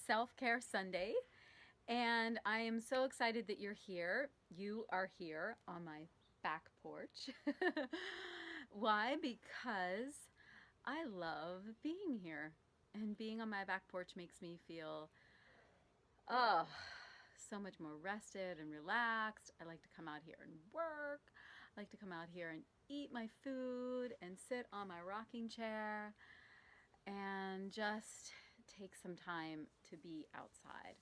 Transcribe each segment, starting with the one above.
SelfCare Sunday, and I am so excited that you're here. You are here on my back porch. Why? Because I love being here, and being on my back porch makes me feel, oh, so much more rested and relaxed. I like to come out here and work. I like to come out here and eat my food and sit on my rocking chair and just take some time to be outside.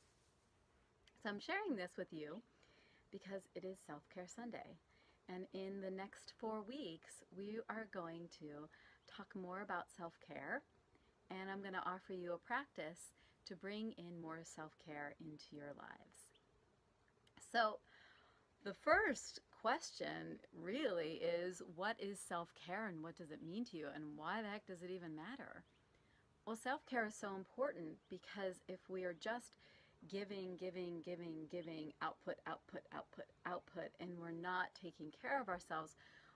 So I'm sharing this with you because it is Self-Care Sunday. And in the next 4 weeks, we are going to talk more about self-care, and I'm going to offer you a practice to bring in more self-care into your lives. So the first question really is, what is self-care and what does it mean to you, and why the heck does it even matter? Well, self-care is so important because if we are just giving, output, and we're not taking care of ourselves,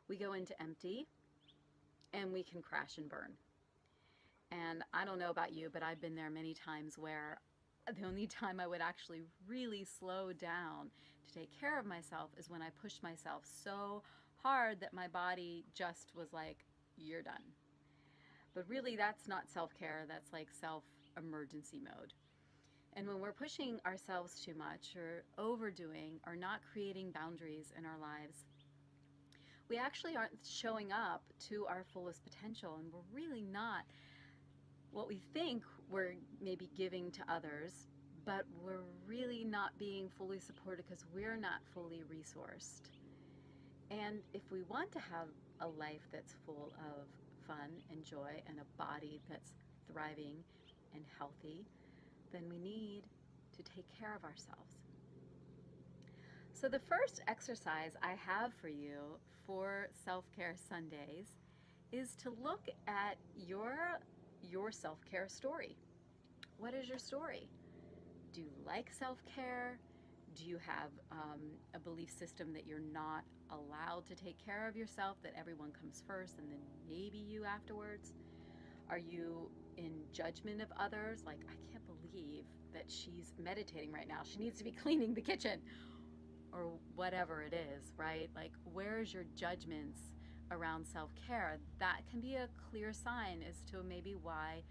we go into empty and we can crash and burn. And I don't know about you, but I've been there many times where the only time I would actually really slow down to take care of myself is when I pushed myself so hard that my body just was like, you're done. But really, that's not self-care, that's like self-emergency mode. And when we're pushing ourselves too much or overdoing or not creating boundaries in our lives, we actually aren't showing up to our fullest potential, and we're really not what we think we're maybe giving to others, but we're really not being fully supported because we're not fully resourced. And if we want to have a life that's full of fun and joy and a body that's thriving and healthy, then we need to take care of ourselves. So the first exercise I have for you for Self-Care Sundays is to look at your self-care story. What is your story? Do you like self-care? Do you have a belief system that you're not allowed to take care of yourself, that everyone comes first and then maybe you afterwards? Are you in judgment of others? Like, I can't believe that she's meditating right now. She needs to be cleaning the kitchen, or whatever it is, right? Like, where's your judgments around self-care? That can be a clear sign as to maybe why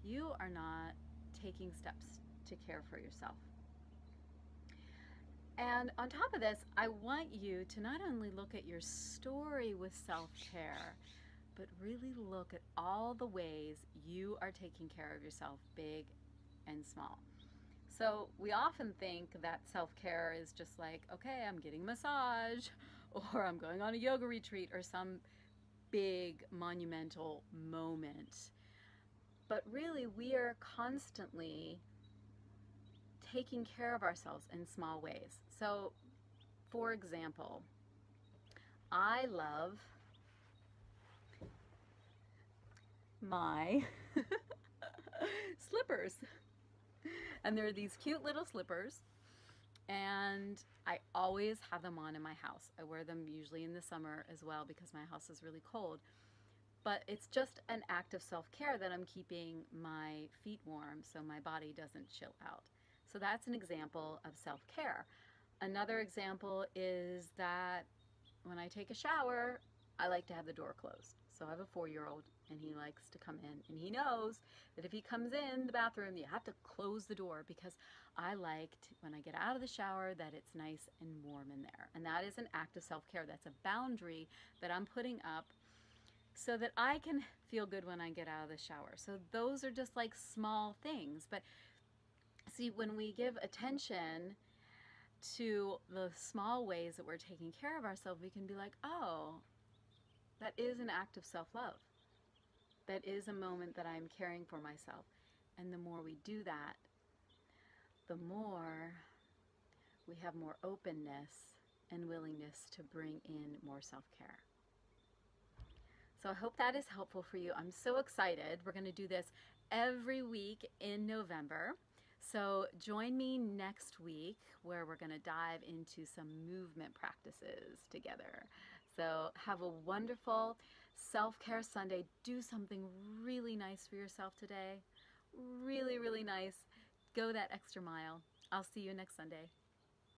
you are not taking steps to care for yourself. And on top of this, I want you to not only look at your story with self-care, but really look at all the ways you are taking care of yourself, big and small. So we often think that self-care is just like, okay, I'm getting a massage, or I'm going on a yoga retreat, or some big monumental moment. But really, we are constantly taking care of ourselves in small ways. So, for example, I love my slippers. And they're these cute little slippers, and I always have them on in my house. I wear them usually in the summer as well because my house is really cold. But it's just an act of self-care that I'm keeping my feet warm so my body doesn't chill out. So that's an example of self-care. Another example is that when I take a shower, I like to have the door closed. So I have a 4-year-old, and he likes to come in, and he knows that if he comes in the bathroom, you have to close the door, because I like to, when I get out of the shower, that it's nice and warm in there. And that is an act of self-care. That's a boundary that I'm putting up so that I can feel good when I get out of the shower. So those are just like small things. But see, when we give attention to the small ways that we're taking care of ourselves, we can be like, oh, that is an act of self-love. That is a moment that I'm caring for myself. And the more we do that, the more we have more openness and willingness to bring in more self-care. So I hope that is helpful for you. I'm so excited. We're going to do this every week in November. So join me next week where we're going to dive into some movement practices together. So have a wonderful Self-Care Sunday. Do something really nice for yourself today. Really, really nice. Go that extra mile. I'll see you next Sunday.